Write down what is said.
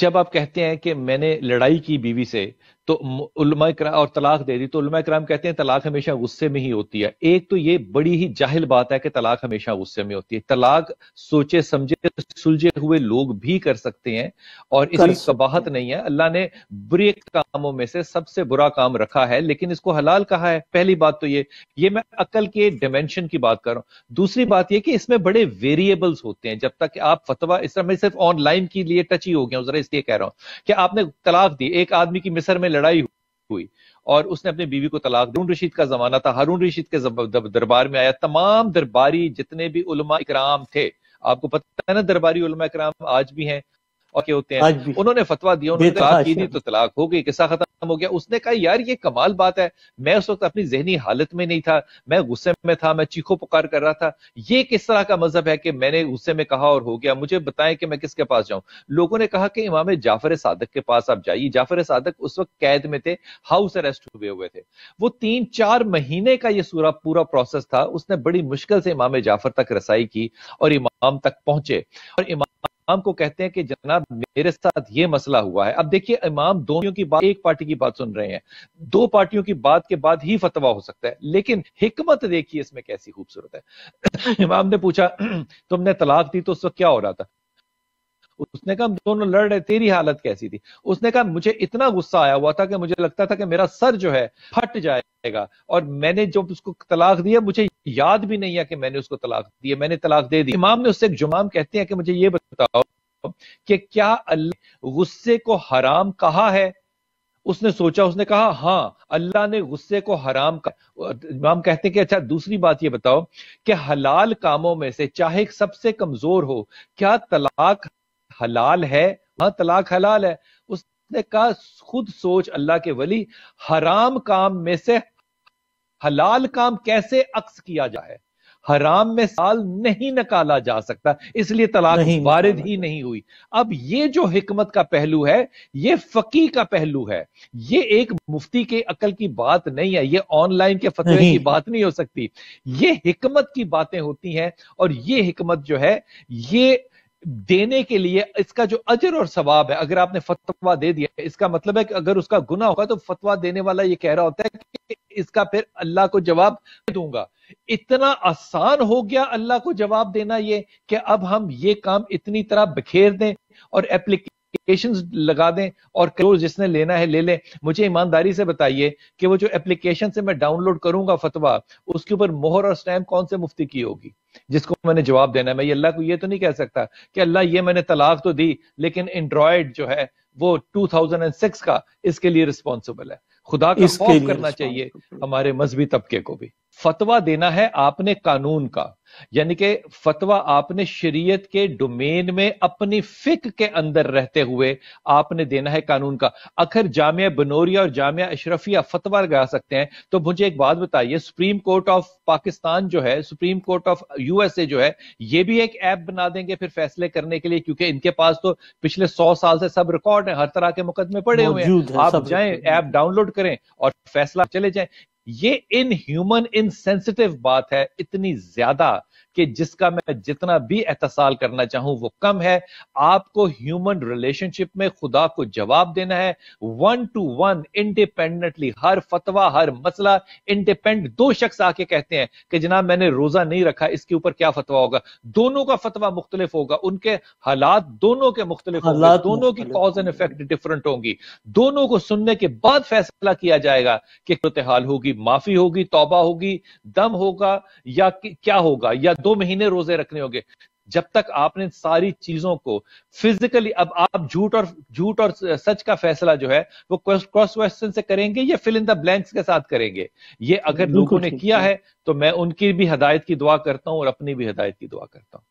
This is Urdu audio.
جب آپ کہتے ہیں کہ میں نے لڑائی کی بیوی سے تو علماء کرام اور طلاق دے دی، تو علماء کرام کہتے ہیں طلاق ہمیشہ غصے میں ہی ہوتی ہے۔ ایک تو یہ بڑی ہی جاہل بات ہے کہ طلاق ہمیشہ غصے میں ہوتی ہے۔ طلاق سوچے سمجھے سلجھے ہوئے لوگ بھی کر سکتے ہیں، اور اس کر کی سکتے قباحت ہیں۔ نہیں ہے۔ اللہ نے بری کاموں میں سے سب سے برا کام رکھا ہے، لیکن اس کو حلال کہا ہے۔ پہلی بات تو یہ میں عقل کے ڈیمینشن کی بات کر رہا ہوں۔ دوسری بات یہ کہ اس میں بڑے ویریبلز ہوتے ہیں۔ جب تک کہ آپ فتویٰ، اس طرح میں صرف آن لائن کے لیے ٹچ ہی ہو گیا ہوں، ذرا اس لیے کہہ رہا ہوں کہ آپ نے طلاق دی، ایک آدمی کی مصر میں لڑائی ہوئی اور اس نے اپنی بیوی کو طلاق دی۔ ہارون رشید کا زمانہ تھا، ہارون رشید کے دربار میں آیا، تمام درباری جتنے بھی علماء اکرام تھے، آپ کو پتہ ہے نا درباری علماء اکرام آج بھی ہیں اور کیا ہوتے ہیں، آج بھی انہوں نے فتویٰ دیا، انہوں بے نے طلاق کی تحاشا دی تو طلاق ہو گئی، قصہ ختم ہو گیا۔ اس نے کہا یار یہ کمال بات ہے، میں اس وقت اپنی ذہنی حالت میں نہیں تھا، میں غصے میں تھا، میں چیخو پکار کر رہا تھا، یہ کس طرح کا مذہب ہے کہ میں نے غصے میں کہا اور ہو گیا، مجھے بتائیں کہ میں کس کے پاس جاؤں۔ لوگوں نے کہا کہ امام جعفر صادق کے پاس آپ جائیے۔ جعفر صادق اس وقت قید میں تھے، ہاؤس اریسٹ ہوئے تھے۔ وہ 3-4 مہینے کا یہ پورا پروسیس تھا، اس نے بڑی مشکل سے امام جعفر تک رسائی کی اور امام تک پہنچے، اور امام کو کہتے ہیں کہ جناب میرے ساتھ یہ مسئلہ ہوا ہے۔ اب دیکھیے امام دونوں کی بات، ایک پارٹی کی بات سن رہے ہیں، دو پارٹیوں کی بات کے بعد ہی فتویٰ ہو سکتا ہے، لیکن حکمت دیکھیے اس میں کیسی خوبصورت ہے۔ امام نے پوچھا تم نے طلاق دی تو اس وقت کیا ہو رہا تھا؟ اس نے کہا ہم دونوں لڑ رہے، تیری حالت کیسی تھی؟ اس نے کہا مجھے اتنا غصہ آیا ہوا تھا کہ مجھے لگتا تھا کہ میرا سر جو ہے پھٹ جائے گا، اور میں نے جب اس کو طلاق دیا مجھے یاد بھی نہیں ہے کہ میں نے اس کو طلاق دی، میں نے طلاق دے دی۔ امام نے اس سے ایک جمام کہتے ہیں کہ مجھے یہ بتاؤ کہ کیا اللہ غصے کو حرام کہا ہے؟ اس نے سوچا، اس نے کہا ہاں اللہ نے غصے کو حرام کہا۔ امام کہتے ہیں کہ اچھا دوسری بات یہ بتاؤ کہ حلال کاموں میں سے چاہے سب سے کمزور ہو، کیا طلاق حلال ہے؟ ہاں طلاق حلال ہے۔ اس نے کہا خود سوچ اللہ کے ولی، حرام کام میں سے حلال کام کیسے عکس کیا جائے؟ حرام میں سال نہیں نکالا جا سکتا، اس لیے طلاق نہیں وارد نکالا ہی جا نہیں ہوئی۔ اب یہ جو حکمت کا پہلو ہے، یہ فقی کا پہلو ہے، یہ ایک مفتی کے عقل کی بات نہیں ہے، یہ آن لائن کے فتوے کی نہیں۔ بات نہیں ہو سکتی، یہ حکمت کی باتیں ہوتی ہیں۔ اور یہ حکمت جو ہے یہ دینے کے لیے اس کا جو اجر اور ثواب ہے، اگر آپ نے فتویٰ دے دیا، اس کا مطلب ہے کہ اگر اس کا گناہ ہوگا تو فتویٰ دینے والا یہ کہہ رہا ہوتا ہے کہ اس کا پھر اللہ کو جواب دوں گا۔ اتنا آسان ہو گیا اللہ کو جواب دینا یہ کہ اب ہم یہ کام اتنی طرح بکھیر دیں اور اپلیکیشنز لگا دیں، اور جس نے لینا ہے لے لیں۔ مجھے ایمانداری سے بتائیے کہ وہ جو اپلیکیشن سے میں ڈاؤن لوڈ کروں گا فتویٰ، اس کے اوپر مہر اور سٹیمپ کون سے مفتی کی ہوگی جس کو میں نے جواب دینا ہے؟ میں یہ اللہ کو یہ تو نہیں کہہ سکتا کہ اللہ یہ میں نے طلاق تو دی لیکن اینڈرائڈ جو ہے وہ 2006 کا اس کے لیے رسپانسبل ہے۔ خدا کا اس کے خوف لیے کرنا چاہیے رسپانسبل۔ ہمارے مذہبی طبقے کو بھی۔ فتویٰ دینا ہے آپ نے قانون کا، یعنی کہ فتویٰ آپ نے شریعت کے ڈومین میں اپنی فقہ کے اندر رہتے ہوئے آپ نے دینا ہے قانون کا۔ اگر جامعہ بنوریہ اور جامعہ اشرفیہ فتویٰ لگا سکتے ہیں تو مجھے ایک بات بتائیے، سپریم کورٹ آف پاکستان جو ہے، supreme court of U S A جو ہے، یہ بھی ایک ایپ بنا دیں گے پھر فیصلے کرنے کے لیے، کیونکہ ان کے پاس تو پچھلے 100 سال سے سب ریکارڈ ہیں، ہر طرح کے مقدمے پڑے ہوئے ہیں، موجود ہے، آپ سب جائیں ایپ ڈاؤن لوڈ کریں اور فیصلہ چلے جائیں۔ یہ ان ہیومن انسینسٹیو بات ہے اتنی زیادہ کہ جس کا میں جتنا بھی احتسال کرنا چاہوں وہ کم ہے۔ آپ کو ہیومن ریلیشن شپ میں خدا کو جواب دینا ہے 1 to 1 انڈیپینڈنٹلی، ہر فتویٰ ہر مسئلہ انڈیپینڈنٹ۔ دو شخص آ کے کہتے ہیں کہ جناب میں نے روزہ نہیں رکھا، اس کے اوپر کیا فتویٰ ہوگا؟ دونوں کا فتویٰ مختلف ہوگا، ان کے حالات دونوں کے مختلف ہوں گے، حالات دونوں کی مختلف کاز اینڈ افیکٹ ڈفرنٹ ہوں گی، دونوں کو سننے کے بعد فیصلہ کیا جائے گا کہ صورتحال ہوگی، معافی ہوگی، توبہ ہوگی، دم ہوگا، یا کیا ہوگا، یا 2 مہینے روزے رکھنے ہوں گے۔ جب تک آپ نے ساری چیزوں کو فزیکلی، اب آپ جھوٹ اور سچ کا فیصلہ جو ہے وہ کراس کوسچن سے کریں گے یا فل ان دا بلینکس کے ساتھ کریں گے؟ یہ اگر بالکل لوگوں نے ٹھیک کیا ہے۔ ہے تو میں ان کی بھی ہدایت کی دعا کرتا ہوں اور اپنی بھی ہدایت کی دعا کرتا ہوں۔